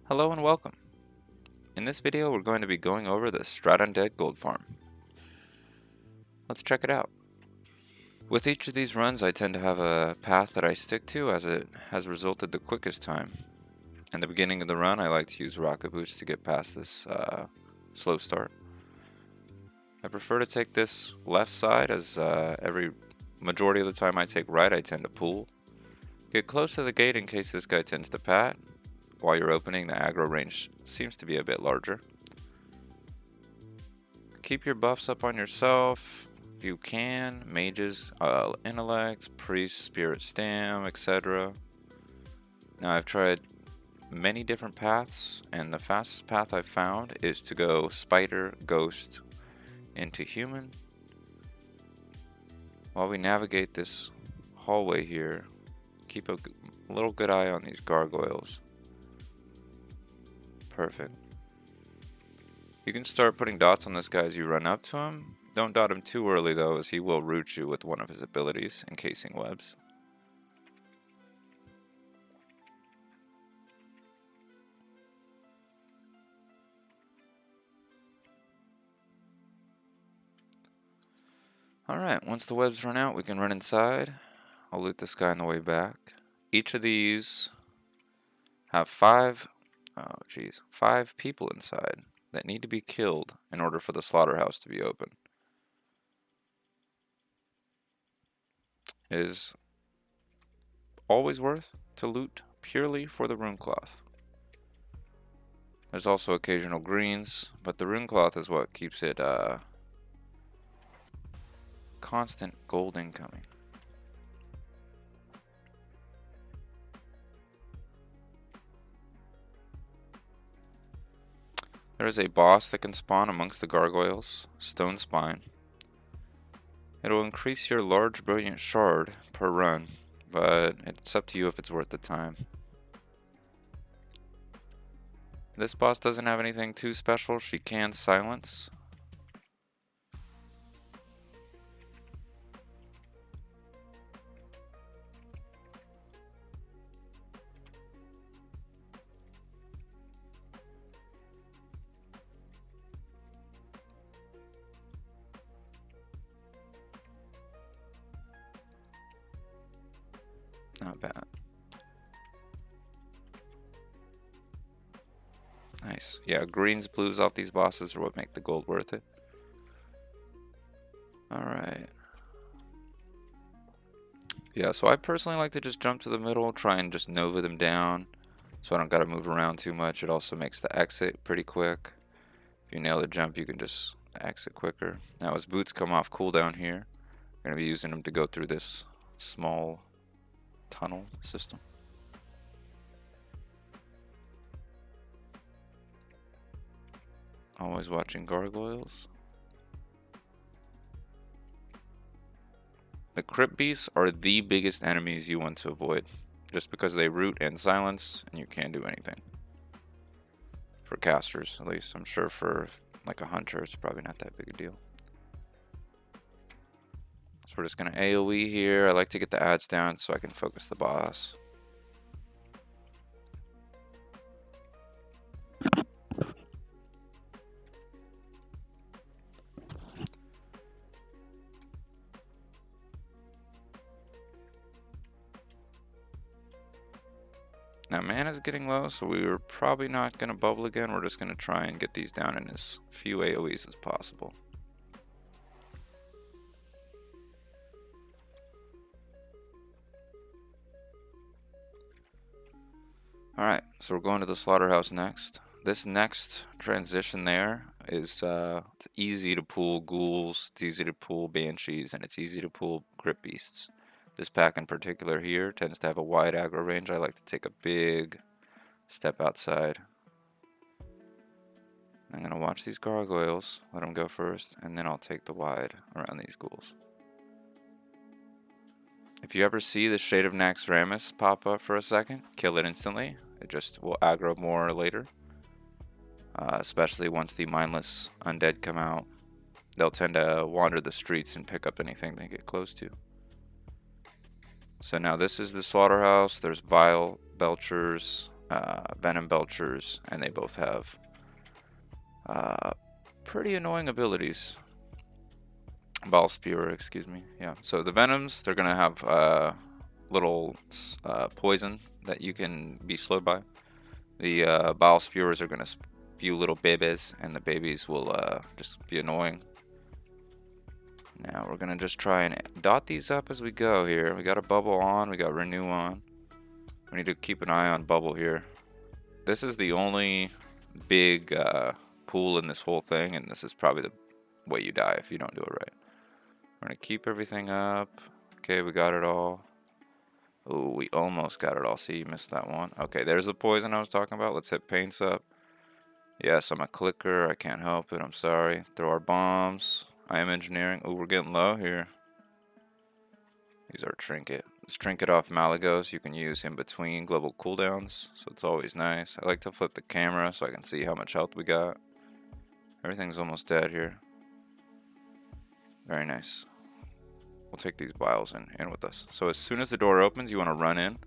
Hello and welcome. In this video we're going to be going over the Strat UD Gold Farm. Let's check it out. With each of these runs I tend to have a path that I stick to as it has resulted the quickest time. In the beginning of the run I like to use rocket boots to get past this slow start. I prefer to take this left side as every majority of the time I take right I tend to pull. Get close to the gate in case this guy tends to pat. While you're opening, the aggro range seems to be a bit larger. Keep your buffs up on yourself if you can. Mages, intellect, priest, spirit stam, etc. Now I've tried many different paths, and the fastest path I've found is to go spider, ghost, into human. While we navigate this hallway here, keep a little good eye on these gargoyles. Perfect. You can start putting dots on this guy as you run up to him. Don't dot him too early though, as he will root you with one of his abilities, encasing webs. Alright, once the webs run out, we can run inside. I'll loot this guy on the way back. Each of these have five people inside that need to be killed in order for the slaughterhouse to be open. It is always worth to loot purely for the rune cloth. There's also occasional greens, but the rune cloth is what keeps it constant gold incoming. There is a boss that can spawn amongst the gargoyles, Stone Spine. It'll increase your large brilliant shard per run, but it's up to you if it's worth the time. This boss doesn't have anything too special. She can silence. Not bad. Nice. Yeah, greens, blues off these bosses are what make the gold worth it. Alright. Yeah, so I personally like to just jump to the middle, try and just Nova them down, so I don't gotta move around too much. It also makes the exit pretty quick. If you nail the jump, you can just exit quicker. Now as boots come off cooldown here, we're gonna be using them to go through this small tunnel system. Always watching gargoyles. The crypt beasts are the biggest enemies you want to avoid, just because they root and silence and you can't do anything. For casters, at least. I'm sure for like a hunter it's probably not that big a deal. So we're just gonna AoE here. I like to get the ads down so I can focus the boss. Now mana's getting low, so we're probably not gonna bubble again. We're just gonna try and get these down in as few AoEs as possible. Alright, so we're going to the slaughterhouse next. This next transition there is it's easy to pull ghouls, it's easy to pull banshees, and it's easy to pull crypt beasts. This pack in particular here tends to have a wide aggro range. I like to take a big step outside. I'm going to watch these gargoyles, let them go first, and then I'll take the wide around these ghouls. If you ever see the Shade of Naxxramas pop up for a second, kill it instantly. It just will aggro more later. Especially once the mindless undead come out. They'll tend to wander the streets and pick up anything they get close to. So now this is the slaughterhouse. There's vile belchers, venom belchers, and they both have pretty annoying abilities. Ball spewer, excuse me. Yeah, so the venoms, they're gonna have little poison that you can be slowed by. The ball spewers are gonna spew little babies, and the babies will just be annoying. Now we're gonna just try and dot these up as we go here. We got a bubble on, we got renew on. We need to keep an eye on bubble here. This is the only big pool in this whole thing, and this is probably the way you die if you don't do it right. We're gonna keep everything up. Okay, we got it all. Oh, we almost got it all. See, you missed that one. Okay, there's the poison I was talking about. Let's hit paints up. Yes, I'm a clicker. I can't help it. I'm sorry. Throw our bombs. I am engineering. Oh, we're getting low here. Use our trinket. This trinket off Malagos you can use in between global cooldowns, so it's always nice. I like to flip the camera so I can see how much health we got. Everything's almost dead here. Very nice. We'll take these vials in with us. So as soon as the door opens, you want to run in.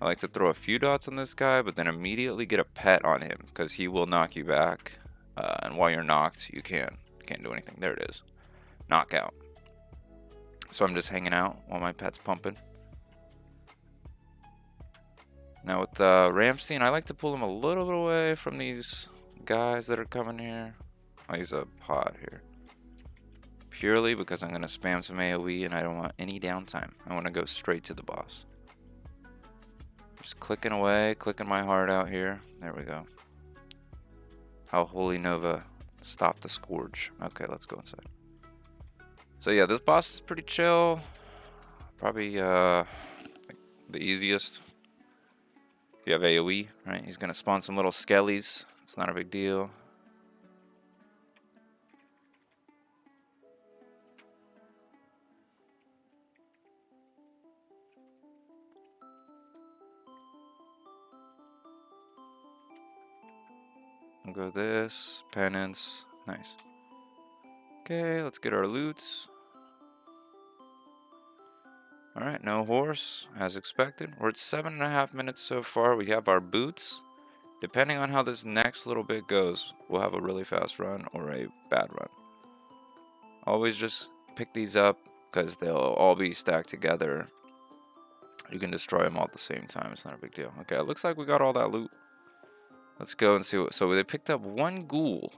I like to throw a few dots on this guy, but then immediately get a pet on him, because he will knock you back. And while you're knocked, you can't do anything. There it is. Knockout. So I'm just hanging out while my pet's pumping. Now with Ramstein, I like to pull him a little bit away from these guys that are coming here. I'll use a pod here. Purely because I'm going to spam some AoE and I don't want any downtime. I want to go straight to the boss. Just clicking away, clicking my heart out here. There we go. How Holy Nova stopped the Scourge. Okay, let's go inside. So yeah, this boss is pretty chill. Probably the easiest. If you have AoE, right? He's gonna spawn some little skellies. It's not a big deal. We'll go this, penance, nice. Okay, let's get our loots. Alright, no horse, as expected. We're at 7.5 minutes so far. We have our boots. Depending on how this next little bit goes, we'll have a really fast run or a bad run. Always just pick these up, because they'll all be stacked together. You can destroy them all at the same time, it's not a big deal. Okay, it looks like we got all that loot. Let's go and see what... So they picked up one ghoul.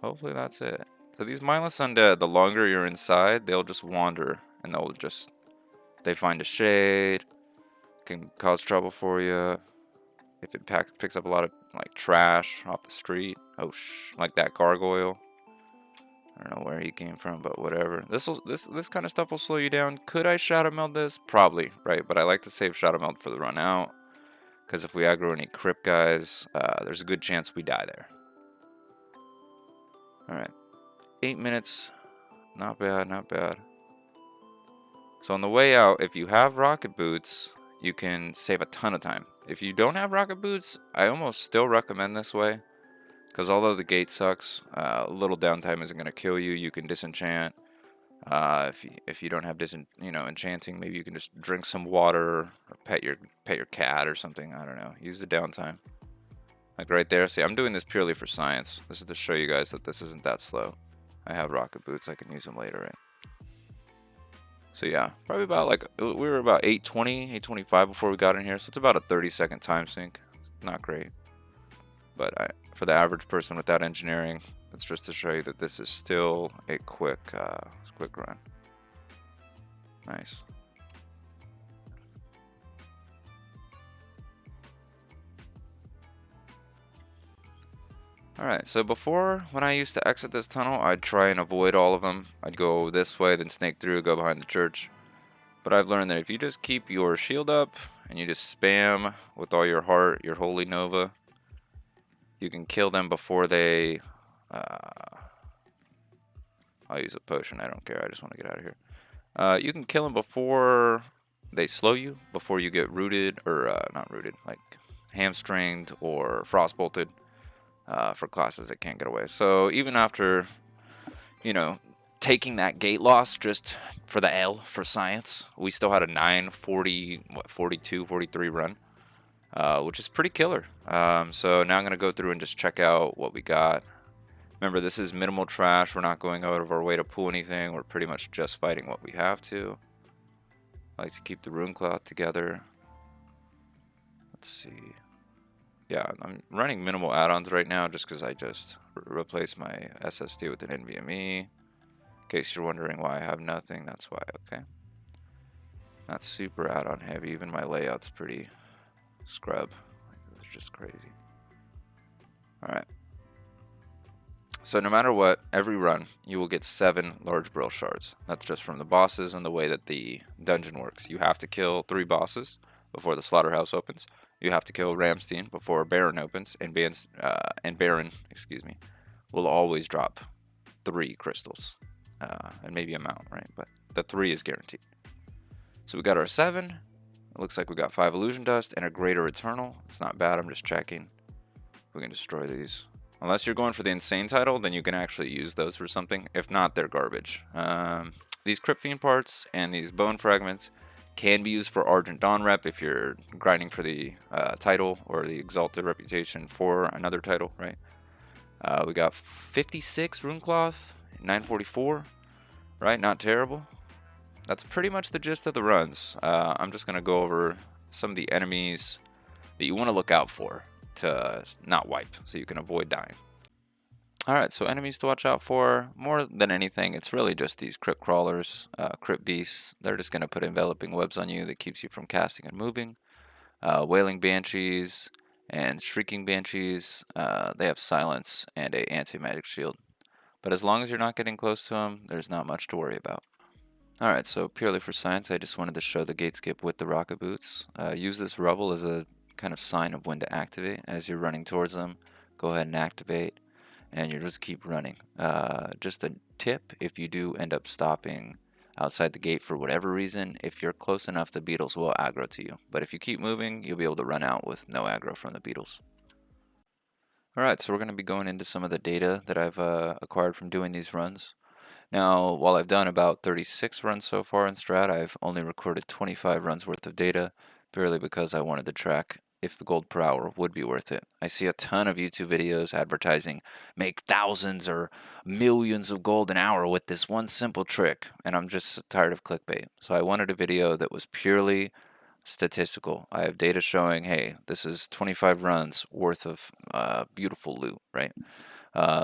Hopefully that's it. So these mindless undead, the longer you're inside, they'll just wander. And they'll just... They find a shade. Can cause trouble for you. If it picks up a lot of like trash off the street. Oh, like that gargoyle. I don't know where he came from, but whatever. This kind of stuff will slow you down. Could I shadow meld this? Probably, right? But I like to save shadow meld for the run out. Because if we aggro any crypt guys, there's a good chance we die there. Alright. 8 minutes. Not bad, not bad. So on the way out, if you have rocket boots, you can save a ton of time. If you don't have rocket boots, I almost still recommend this way. Because although the gate sucks, a little downtime isn't going to kill you. You can disenchant. If you don't have enchanting, maybe you can just drink some water or pet your cat or something. I don't know. Use the downtime. Like right there. See, I'm doing this purely for science. This is to show you guys that this isn't that slow. I have rocket boots. I can use them later, right? So yeah, probably about like we were about 8:20, 8:25 before we got in here. So it's about a 30-second time sink. It's not great, but for the average person without engineering, it's just to show you that this is still a quick run. Nice. Alright, so before, when I used to exit this tunnel, I'd try and avoid all of them. I'd go this way, then snake through, go behind the church. But I've learned that if you just keep your shield up, and you just spam with all your heart, your Holy Nova, you can kill them before they... I'll use a potion, I don't care, I just want to get out of here. You can kill them before they slow you, before you get rooted, or not rooted, like hamstringed or frostbolted. For classes that can't get away. So even after, taking that gate loss just for the L for science, we still had a 9:40, 42, 43 run. which is pretty killer. So now I'm going to go through and just check out what we got. Remember, this is minimal trash. We're not going out of our way to pull anything. We're pretty much just fighting what we have to. I like to keep the rune cloth together. Let's see. Yeah, I'm running minimal add-ons right now just because I just replaced my SSD with an NVMe. In case you're wondering why I have nothing, that's why, okay? Not super add-on heavy. Even my layout's pretty scrub. It's just crazy. Alright. So no matter what, every run, you will get 7 large brill shards. That's just from the bosses and the way that the dungeon works. You have to kill 3 bosses before the slaughterhouse opens. You have to kill Ramstein before Baron opens, and Baron, excuse me, will always drop 3 crystals, and maybe a mount, right? But the 3 is guaranteed. So we got our 7. It looks like we got 5 illusion dust and a greater eternal. It's not bad. I'm just checking. We can destroy these. Unless you're going for the insane title, then you can actually use those for something. If not, they're garbage. These Crypt Fiend parts and these bone fragments can be used for Argent Dawn rep if you're grinding for the title or the exalted reputation for another title, right? We got 56 rune cloth, 944, right? Not terrible. That's pretty much the gist of the runs. I'm just going to go over some of the enemies that you want to look out for to not wipe, so you can avoid dying. Alright, so enemies to watch out for. More than anything, it's really just these crypt crawlers, crypt beasts. They're just going to put enveloping webs on you that keeps you from casting and moving. Wailing banshees and shrieking banshees, they have silence and a anti-magic shield. But as long as you're not getting close to them, there's not much to worry about. Alright, so purely for science, I just wanted to show the gate skip with the rocket boots. Use this rubble as a kind of sign of when to activate. As you're running towards them, go ahead and activate, and you just keep running. Just a tip, if you do end up stopping outside the gate for whatever reason, if you're close enough, the beetles will aggro to you. But if you keep moving, you'll be able to run out with no aggro from the beetles. Alright, so we're going to be going into some of the data that I've acquired from doing these runs. Now, while I've done about 36 runs so far in Strat, I've only recorded 25 runs worth of data, purely because I wanted to track if the gold per hour would be worth it. I see a ton of YouTube videos advertising make thousands or millions of gold an hour with this one simple trick, and I'm just tired of clickbait. So I wanted a video that was purely statistical. I have data showing, hey, this is 25 runs worth of beautiful loot, right?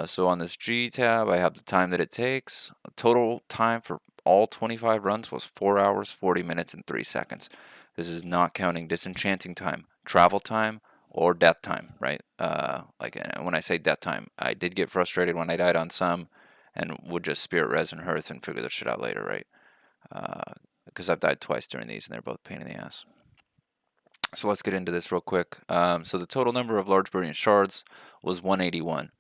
So on this G tab, I have the time that it takes. Total time for all 25 runs was 4 hours, 40 minutes, and 3 seconds. This is not counting disenchanting time, travel time, or death time, right? When I say death time, I did get frustrated when I died on some and would just spirit res and hearth and figure this shit out later, right? Because I've died twice during these and they're both pain in the ass. So let's get into this real quick. So the total number of large brilliant shards was 181.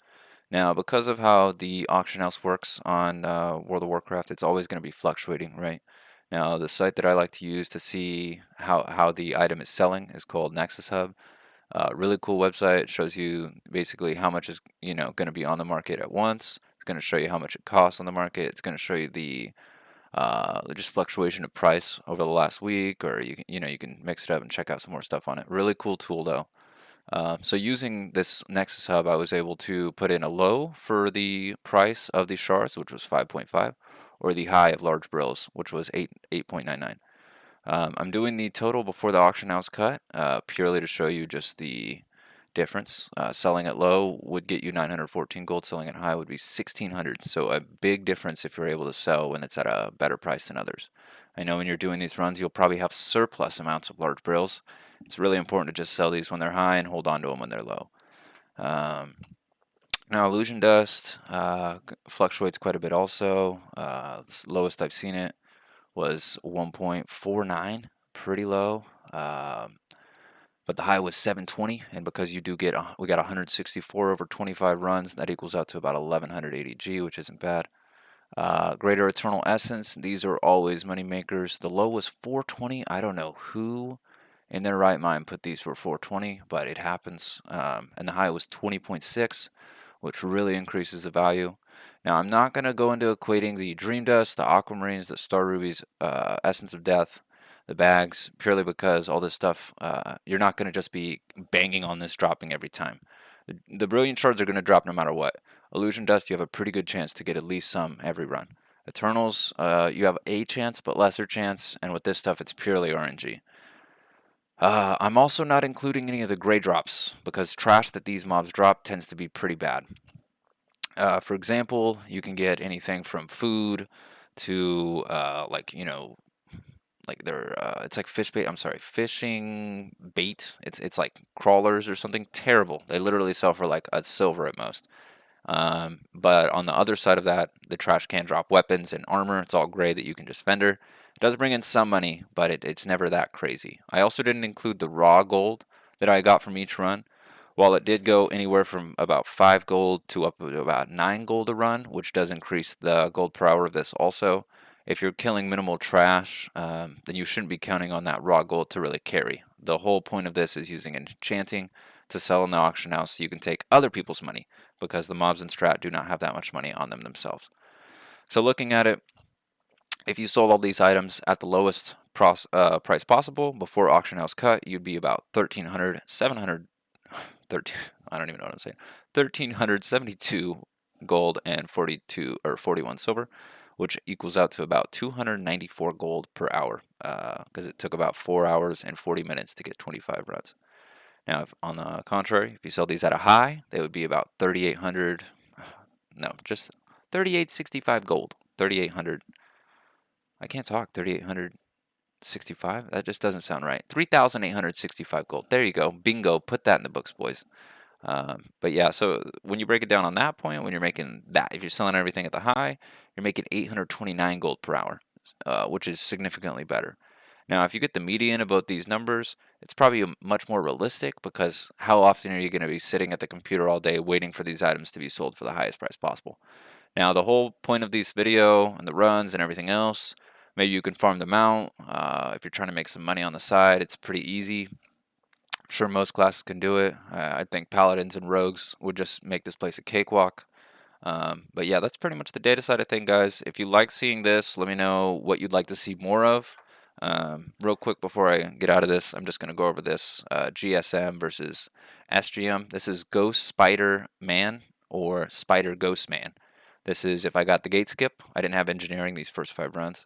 Now, because of how the auction house works on World of Warcraft, it's always going to be fluctuating, right? Now, the site that I like to use to see how the item is selling is called Nexus Hub. Really cool website. It shows you basically how much is going to be on the market at once. It's going to show you how much it costs on the market. It's going to show you the just fluctuation of price over the last week, or you can mix it up and check out some more stuff on it. Really cool tool though. So using this Nexus Hub, I was able to put in a low for the price of the shards, which was 5.5, or the high of large brills, which was 8.99. I'm doing the total before the auction house cut, purely to show you just the difference. Selling at low would get you 914 gold, selling at high would be 1600. So a big difference if you're able to sell when it's at a better price than others. I know when you're doing these runs, you'll probably have surplus amounts of large brills. It's really important to just sell these when they're high and hold on to them when they're low. Now, illusion dust fluctuates quite a bit also. The lowest I've seen it was 1.49, pretty low. But the high was 720, and because we got 164 over 25 runs, that equals out to about 1180 G, which isn't bad. Greater Eternal Essence, these are always money makers. The low was 420. I don't know who in their right mind put these for 420, but it happens. And the high was 20.6, which really increases the value. Now, I'm not going to go into equating the Dream Dust, the Aquamarines, the Star Rubies, Essence of Death, the bags, purely because all this stuff, you're not going to just be banging on this dropping every time. The Brilliant Shards are going to drop no matter what. Illusion Dust, you have a pretty good chance to get at least some every run. Eternals, you have a chance, but lesser chance, and with this stuff, it's purely RNG. I'm also not including any of the gray drops, because trash that these mobs drop tends to be pretty bad. For example, you can get anything from food to, like, you know, like they're, it's like fish bait, I'm sorry, fishing bait. It's like crawlers or something terrible. They literally sell for like a silver at most. But on the other side of that, the trash can drop weapons and armor. It's all gray that you can just vendor. It does bring in some money, but it's never that crazy. I also didn't include the raw gold that I got from each run. While it did go anywhere from about 5 gold to up to about 9 gold a run, which does increase the gold per hour of this also, if you're killing minimal trash, then you shouldn't be counting on that raw gold to really carry. The whole point of this is using enchanting to sell in the auction house so you can take other people's money, because the mobs in Strat do not have that much money on them themselves. So looking at it, if you sold all these items at the lowest price possible before auction house cut, you'd be about 1,300, 700, 13, I don't even know what I'm saying, 1,372 gold and 42 or 41 silver, which equals out to about 294 gold per hour, because it took about 4 hours and 40 minutes to get 25 runs. Now, if, on the contrary, if you sell these at a high, they would be about 3,800, no, just 3,865 gold, 3,800, I can't talk, 3,865, that just doesn't sound right, 3,865 gold, there you go, bingo, put that in the books, boys. But yeah, so when you break it down on that point, when you're making that, if you're selling everything at the high, you're making 829 gold per hour, which is significantly better. Now, if you get the median of both these numbers, it's probably much more realistic, because how often are you going to be sitting at the computer all day waiting for these items to be sold for the highest price possible? Now, the whole point of this video and the runs and everything else, maybe you can farm them out. If you're trying to make some money on the side, it's pretty easy. I'm sure most classes can do it. I think paladins and rogues would just make this place a cakewalk. But yeah, that's pretty much the data side of thing, guys. If you like seeing this, let me know what you'd like to see more of. Real quick before I get out of this, I'm just going to go over this GSM versus SGM. This is Ghost Spider Man or Spider Ghost Man. This is if I got the gate skip. I didn't have engineering these first 5 runs.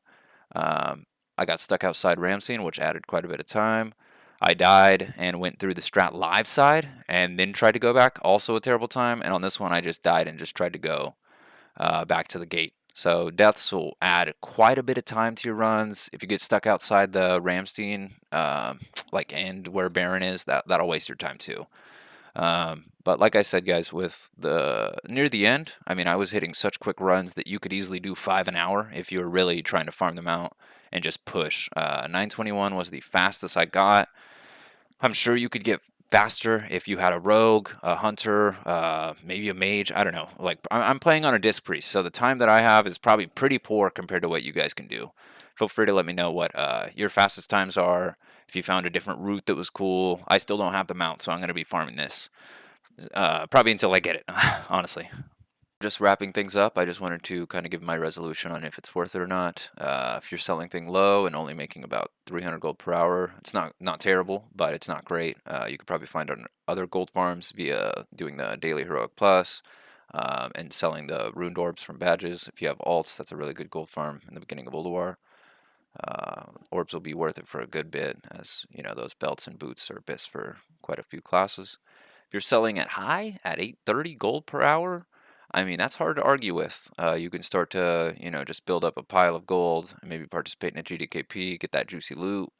I got stuck outside Ramsey, which added quite a bit of time. I died and went through the Strat live side and then tried to go back, also a terrible time. And on this one, I just died and just tried to go back to the gate. So deaths will add quite a bit of time to your runs. If you get stuck outside the Ramstein, like end where Baron is, that'll waste your time too. But like I said, guys, with the near the end, I mean, I was hitting such quick runs that you could easily do 5 an hour if you were really trying to farm them out and just push. 921 was the fastest I got. I'm sure you could get faster if you had a rogue, a hunter, maybe a mage. I don't know. Like I'm playing on a disc priest, so the time that I have is probably pretty poor compared to what you guys can do. Feel free to let me know what your fastest times are. If you found a different route that was cool. I still don't have the mount, so I'm going to be farming this probably until I get it. Honestly. Just wrapping things up, I just wanted to kind of give my resolution on if it's worth it or not. If you're selling thing low and only making about 300 gold per hour, it's not terrible, but it's not great. You could probably find on other gold farms via doing the daily heroic plus and selling the ruined orbs from badges. If you have alts, that's a really good gold farm in the beginning of Ulduar. Orbs will be worth it for a good bit, as you know those belts and boots are best for quite a few classes. If you're selling at high at 830 gold per hour, I mean, that's hard to argue with. You can start to, you know, just build up a pile of gold and maybe participate in a GDKP, get that juicy loot.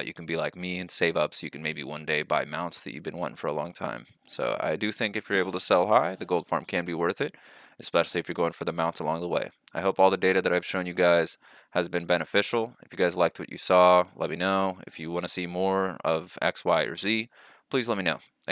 You can be like me and save up so you can maybe one day buy mounts that you've been wanting for a long time. So I do think if you're able to sell high, the gold farm can be worth it, especially if you're going for the mounts along the way. I hope all the data that I've shown you guys has been beneficial. If you guys liked what you saw, let me know. If you want to see more of X, Y, or Z, please let me know. Thanks.